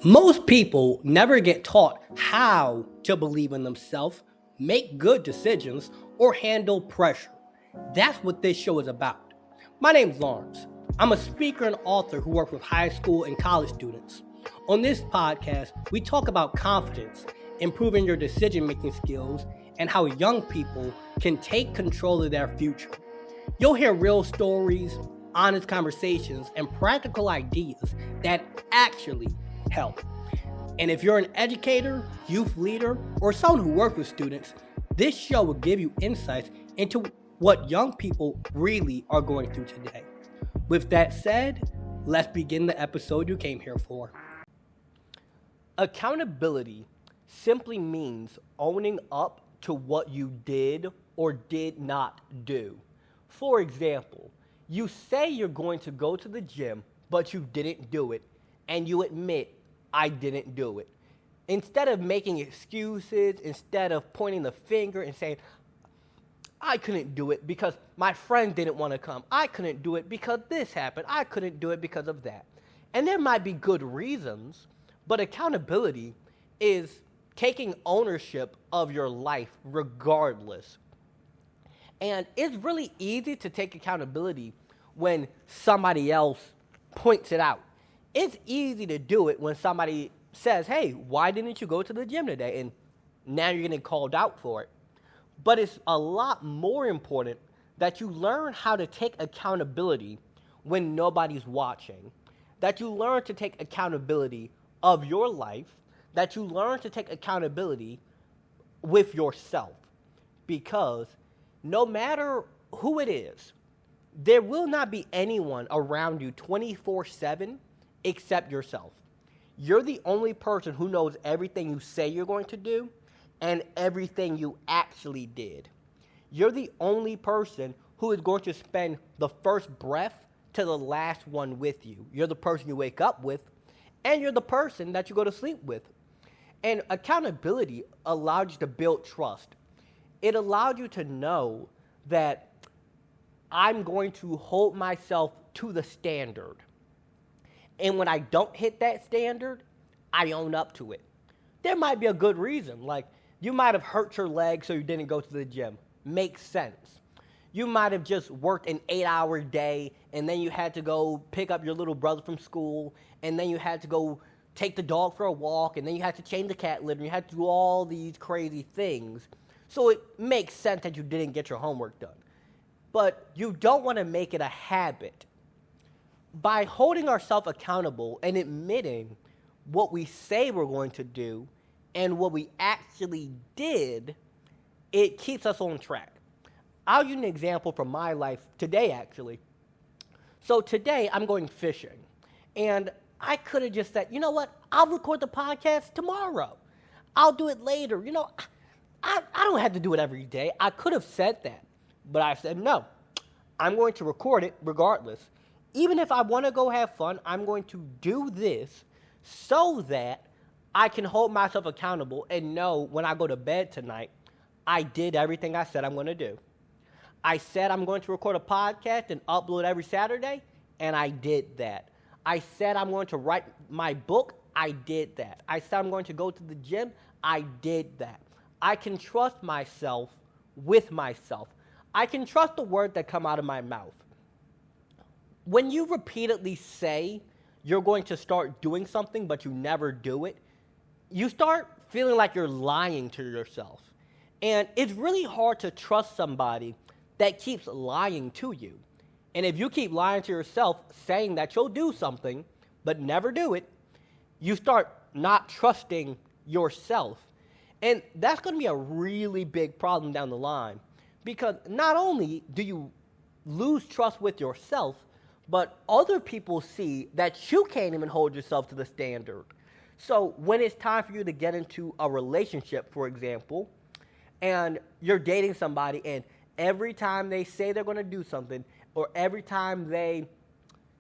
Most people never get taught how to believe in themselves, make good decisions, or handle pressure. That's what this show is about. My name's Lawrence. I'm a speaker and author who works with high school and college students. On this podcast, we talk about confidence, improving your decision making skills, and how young people can take control of their future. You'll hear real stories, honest conversations, and practical ideas that actually help. And if you're an educator, youth leader, or someone who works with students, this show will give you insights into what young people really are going through today. With that said, let's begin the episode you came here for. Accountability simply means owning up to what you did or did not do. For example, you say you're going to go to the gym, but you didn't do it, and you admit, I didn't do it. Instead of making excuses, instead of pointing the finger and saying, I couldn't do it because my friend didn't want to come. I couldn't do it because this happened. I couldn't do it because of that. And there might be good reasons, but accountability is taking ownership of your life regardless. And it's really easy to take accountability when somebody else points it out. It's easy to do it when somebody says, hey, why didn't you go to the gym today? And now you're getting called out for it. But it's a lot more important that you learn how to take accountability when nobody's watching, that you learn to take accountability of your life, that you learn to take accountability with yourself. Because no matter who it is, there will not be anyone around you 24/7 except yourself. You're the only person who knows everything you say you're going to do and everything you actually did. You're the only person who is going to spend the first breath to the last one with you. You're the person you wake up with, and you're the person that you go to sleep with. And accountability allows you to build trust. It allowed you to know that I'm going to hold myself to the standard. And when I don't hit that standard, I own up to it. There might be a good reason, like you might have hurt your leg so you didn't go to the gym. Makes sense. You might have just worked an 8-hour day and then you had to go pick up your little brother from school and then you had to go take the dog for a walk and then you had to change the cat litter and you had to do all these crazy things. So it makes sense that you didn't get your homework done. But you don't want to make it a habit. By holding ourselves accountable and admitting what we say we're going to do and what we actually did, it keeps us on track. I'll use an example from my life today, actually. So today, I'm going fishing. And I could have just said, you know what? I'll record the podcast tomorrow. I'll do it later. You know, I don't have to do it every day. I could have said that. But I said, no, I'm going to record it regardless. Even if I want to go have fun, I'm going to do this so that I can hold myself accountable and know when I go to bed tonight, I did everything I said I'm going to do. I said I'm going to record a podcast and upload every Saturday, and I did that. I said I'm going to write my book, I did that. I said I'm going to go to the gym, I did that. I can trust myself with myself. I can trust the words that come out of my mouth. When you repeatedly say you're going to start doing something but you never do it, you start feeling like you're lying to yourself. And it's really hard to trust somebody that keeps lying to you. And if you keep lying to yourself, saying that you'll do something but never do it, you start not trusting yourself. And that's going to be a really big problem down the line. Because not only do you lose trust with yourself, but other people see that you can't even hold yourself to the standard. So when it's time for you to get into a relationship, for example, and you're dating somebody, and every time they say they're going to do something, or every time they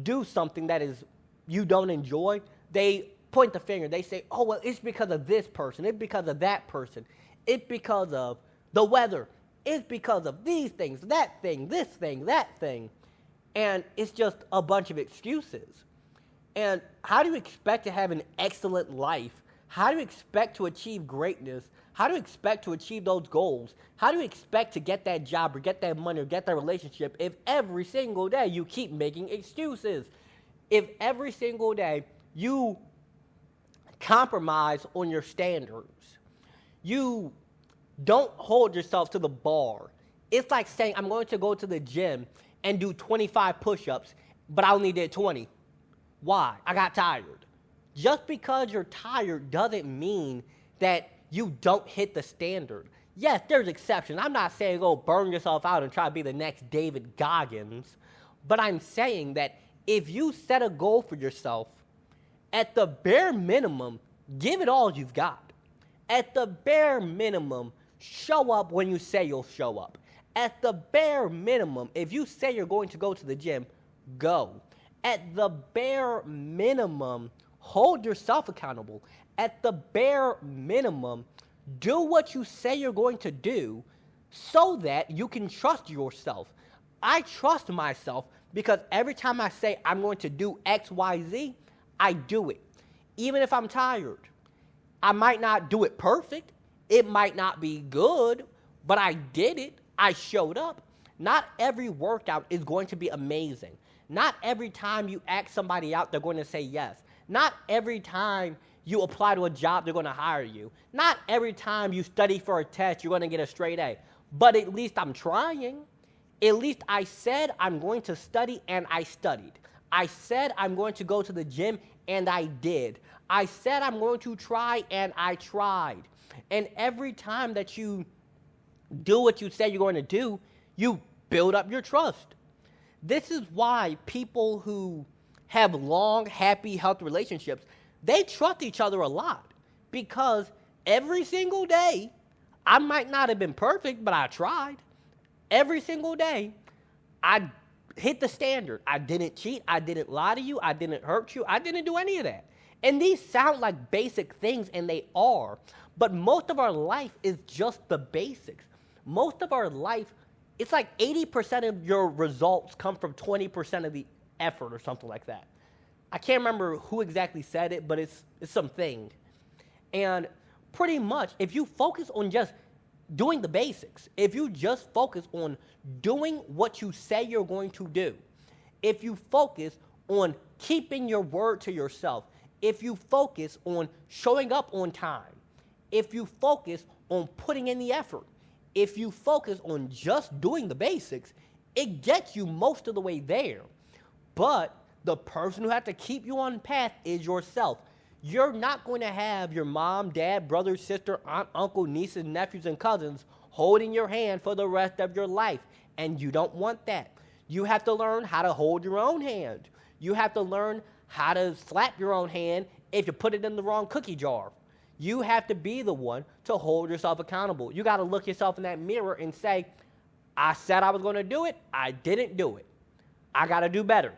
do something that is you don't enjoy, they point the finger. They say, oh, well, it's because of this person. It's because of that person. It's because of the weather. It's because of these things, that thing, this thing, that thing. And it's just a bunch of excuses. And how do you expect to have an excellent life? How do you expect to achieve greatness? How do you expect to achieve those goals? How do you expect to get that job or get that money or get that relationship if every single day you keep making excuses? If every single day you compromise on your standards, you don't hold yourself to the bar. It's like saying, I'm going to go to the gym and do 25 push-ups, but I only did 20. Why? I got tired. Just because you're tired doesn't mean that you don't hit the standard. Yes, there's exceptions. I'm not saying go burn yourself out and try to be the next David Goggins, but I'm saying that if you set a goal for yourself, at the bare minimum, give it all you've got. At the bare minimum, show up when you say you'll show up. At the bare minimum, if you say you're going to go to the gym, go. At the bare minimum, hold yourself accountable. At the bare minimum, do what you say you're going to do so that you can trust yourself. I trust myself because every time I say I'm going to do X, Y, Z, I do it. Even if I'm tired. I might not do it perfect. It might not be good, but I did it. I showed up. Not every workout is going to be amazing. Not every time you ask somebody out, they're going to say yes. Not every time you apply to a job, they're going to hire you. Not every time you study for a test, you're going to get a straight A. But at least I'm trying. At least I said I'm going to study, and I studied. I said I'm going to go to the gym, and I did. I said I'm going to try, and I tried. And every time that you do what you say you're going to do, you build up your trust. This is why people who have long, happy, healthy relationships, they trust each other a lot. Because every single day, I might not have been perfect, but I tried. Every single day, I hit the standard. I didn't cheat. I didn't lie to you. I didn't hurt you. I didn't do any of that. And these sound like basic things, and they are. But most of our life is just the basics. Most of our life, it's like 80% of your results come from 20% of the effort or something like that. I can't remember who exactly said it, but it's something. And pretty much, if you focus on just doing the basics, if you just focus on doing what you say you're going to do, if you focus on keeping your word to yourself, if you focus on showing up on time, if you focus on putting in the effort, if you focus on just doing the basics, it gets you most of the way there. But the person who has to keep you on path is yourself. You're not going to have your mom, dad, brother, sister, aunt, uncle, nieces, nephews, and cousins holding your hand for the rest of your life. And you don't want that. You have to learn how to hold your own hand. You have to learn how to slap your own hand if you put it in the wrong cookie jar. You have to be the one to hold yourself accountable. You got to look yourself in that mirror and say, I said I was going to do it. I didn't do it. I got to do better.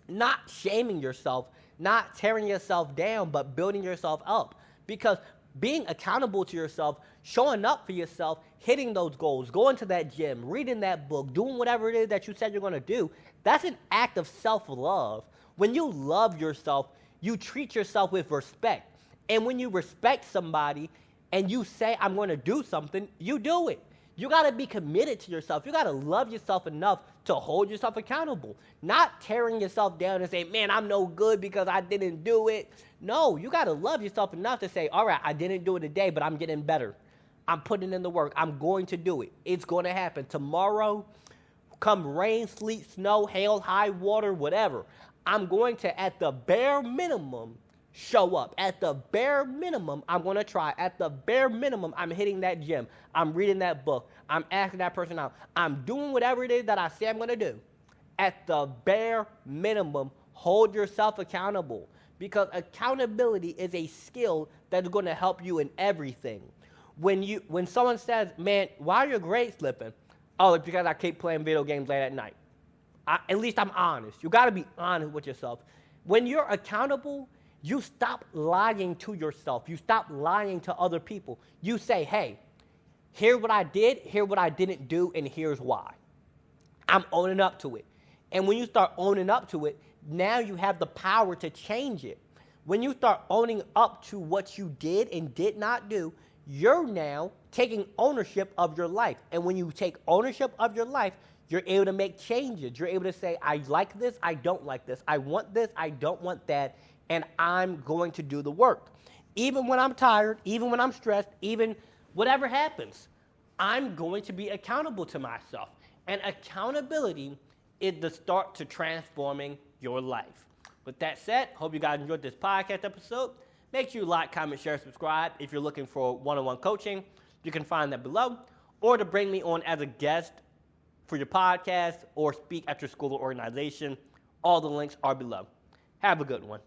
Not shaming yourself, not tearing yourself down, but building yourself up. Because being accountable to yourself, showing up for yourself, hitting those goals, going to that gym, reading that book, doing whatever it is that you said you're going to do, that's an act of self-love. When you love yourself, you treat yourself with respect. And when you respect somebody and you say, I'm going to do something, you do it. You got to be committed to yourself. You got to love yourself enough to hold yourself accountable. Not tearing yourself down and say, man, I'm no good because I didn't do it. No, you got to love yourself enough to say, all right, I didn't do it today, but I'm getting better. I'm putting in the work. I'm going to do it. It's going to happen. Tomorrow, come rain, sleet, snow, hail, high water, whatever, I'm going to, at the bare minimum, show up. At the bare minimum, I'm going to try. At the bare minimum, I'm hitting that gym. I'm reading that book. I'm asking that person out. I'm doing whatever it is that I say I'm going to do. At the bare minimum, hold yourself accountable, because accountability is a skill that's going to help you in everything. When someone says, man, why are your grades slipping? Oh, it's because I keep playing video games late at night. At least I'm honest. You got to be honest with yourself. When you're accountable, you stop lying to yourself. You stop lying to other people. You say, hey, here's what I did, here's what I didn't do, and here's why. I'm owning up to it. And when you start owning up to it, now you have the power to change it. When you start owning up to what you did and did not do, you're now taking ownership of your life. And when you take ownership of your life, you're able to make changes. You're able to say, I like this, I don't like this. I want this, I don't want that, and I'm going to do the work. Even when I'm tired, even when I'm stressed, even whatever happens, I'm going to be accountable to myself. And accountability is the start to transforming your life. With that said, hope you guys enjoyed this podcast episode. Make sure you like, comment, share, subscribe. If you're looking for one-on-one coaching, you can find that below. Or to bring me on as a guest for your podcast or speak at your school or organization, all the links are below. Have a good one.